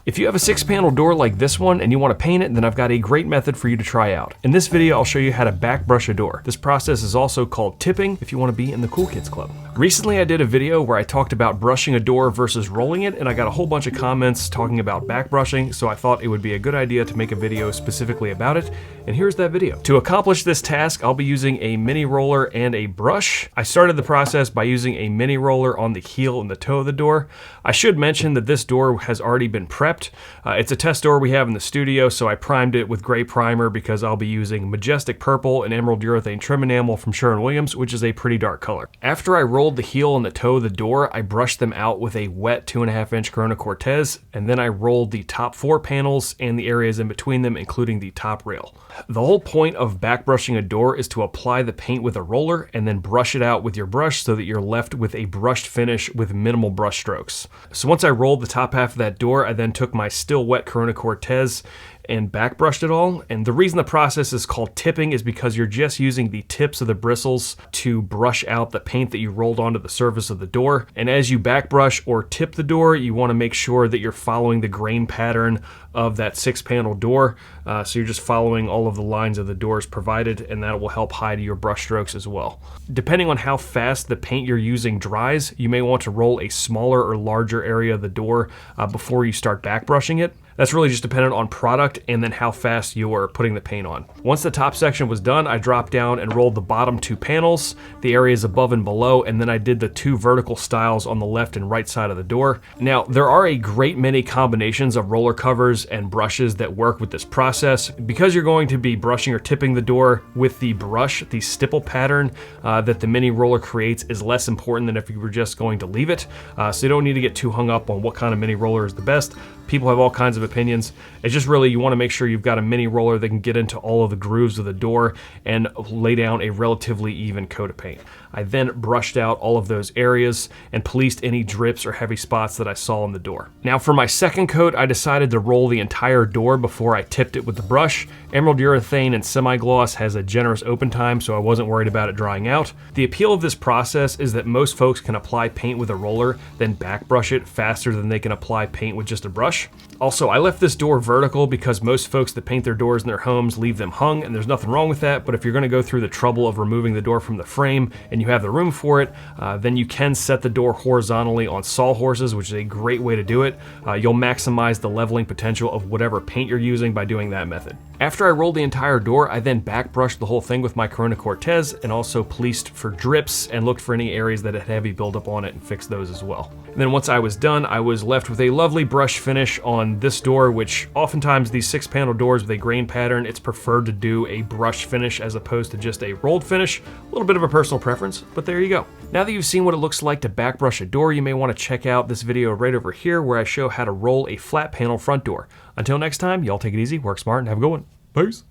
If you have a 6-panel door like this one and you want to paint it, then I've got a great method for you to try out. In this video, I'll show you how to back brush a door. This process is also called tipping if you want to be in the cool kids club. Recently, I did a video where I talked about brushing a door versus rolling it, and I got a whole bunch of comments talking about back brushing, so I thought it would be a good idea to make a video specifically about it, and here's that video. To accomplish this task, I'll be using a mini roller and a brush. I started the process by using a mini roller on the heel and the toe of the door. I should mention that this door has already been prepped. It's a test door we have in the studio, so I primed it with gray primer because I'll be using majestic purple and emerald urethane trim enamel from Sherwin-Williams, which is a pretty dark color. After I rolled the heel and the toe of the door, I brushed them out with a wet 2.5-inch Corona Cortez, and then I rolled the top 4 panels and the areas in between them, including the top rail. The whole point of back brushing a door is to apply the paint with a roller and then brush it out with your brush so that you're left with a brushed finish with minimal brush strokes. So once I rolled the top half of that door, I then took my still wet Corona Cortez and back brushed it all. And the reason the process is called tipping is because you're just using the tips of the bristles to brush out the paint that you rolled onto the surface of the door. And as you back brush or tip the door, you want to make sure that you're following the grain pattern of that 6-panel door. So you're just following all of the lines of the doors provided, and that will help hide your brush strokes as well. Depending on how fast the paint you're using dries, you may want to roll a smaller or larger area of the door before you start back brushing it. That's really just dependent on product and then how fast you are putting the paint on. Once the top section was done, I dropped down and rolled the bottom 2 panels, the areas above and below, and then I did the 2 vertical stiles on the left and right side of the door. Now, there are a great many combinations of roller covers and brushes that work with this process. Because you're going to be brushing or tipping the door with the brush, the stipple pattern that the mini roller creates is less important than if you were just going to leave it. So you don't need to get too hung up on what kind of mini roller is the best. People have all kinds of opinions. It's just really, you want to make sure you've got a mini roller that can get into all of the grooves of the door and lay down a relatively even coat of paint. I then brushed out all of those areas and policed any drips or heavy spots that I saw on the door. Now for my second coat, I decided to roll the entire door before I tipped it with the brush. Emerald urethane and semi-gloss has a generous open time, so I wasn't worried about it drying out. The appeal of this process is that most folks can apply paint with a roller, then back brush it faster than they can apply paint with just a brush. Also, I left this door vertical because most folks that paint their doors in their homes leave them hung, and there's nothing wrong with that, but if you're gonna go through the trouble of removing the door from the frame and you have the room for it, then you can set the door horizontally on sawhorses, which is a great way to do it. You'll maximize the leveling potential of whatever paint you're using by doing that method. After I rolled the entire door, I then back brushed the whole thing with my Corona Cortez and also policed for drips and looked for any areas that had heavy buildup on it and fixed those as well. And then once I was done, I was left with a lovely brush finish on this door, which oftentimes these 6-panel doors with a grain pattern, it's preferred to do a brush finish as opposed to just a rolled finish. A little bit of a personal preference, but there you go. Now that you've seen what it looks like to back brush a door, you may want to check out this video right over here where I show how to roll a flat panel front door. Until next time, y'all take it easy, work smart, and have a good one. Peace.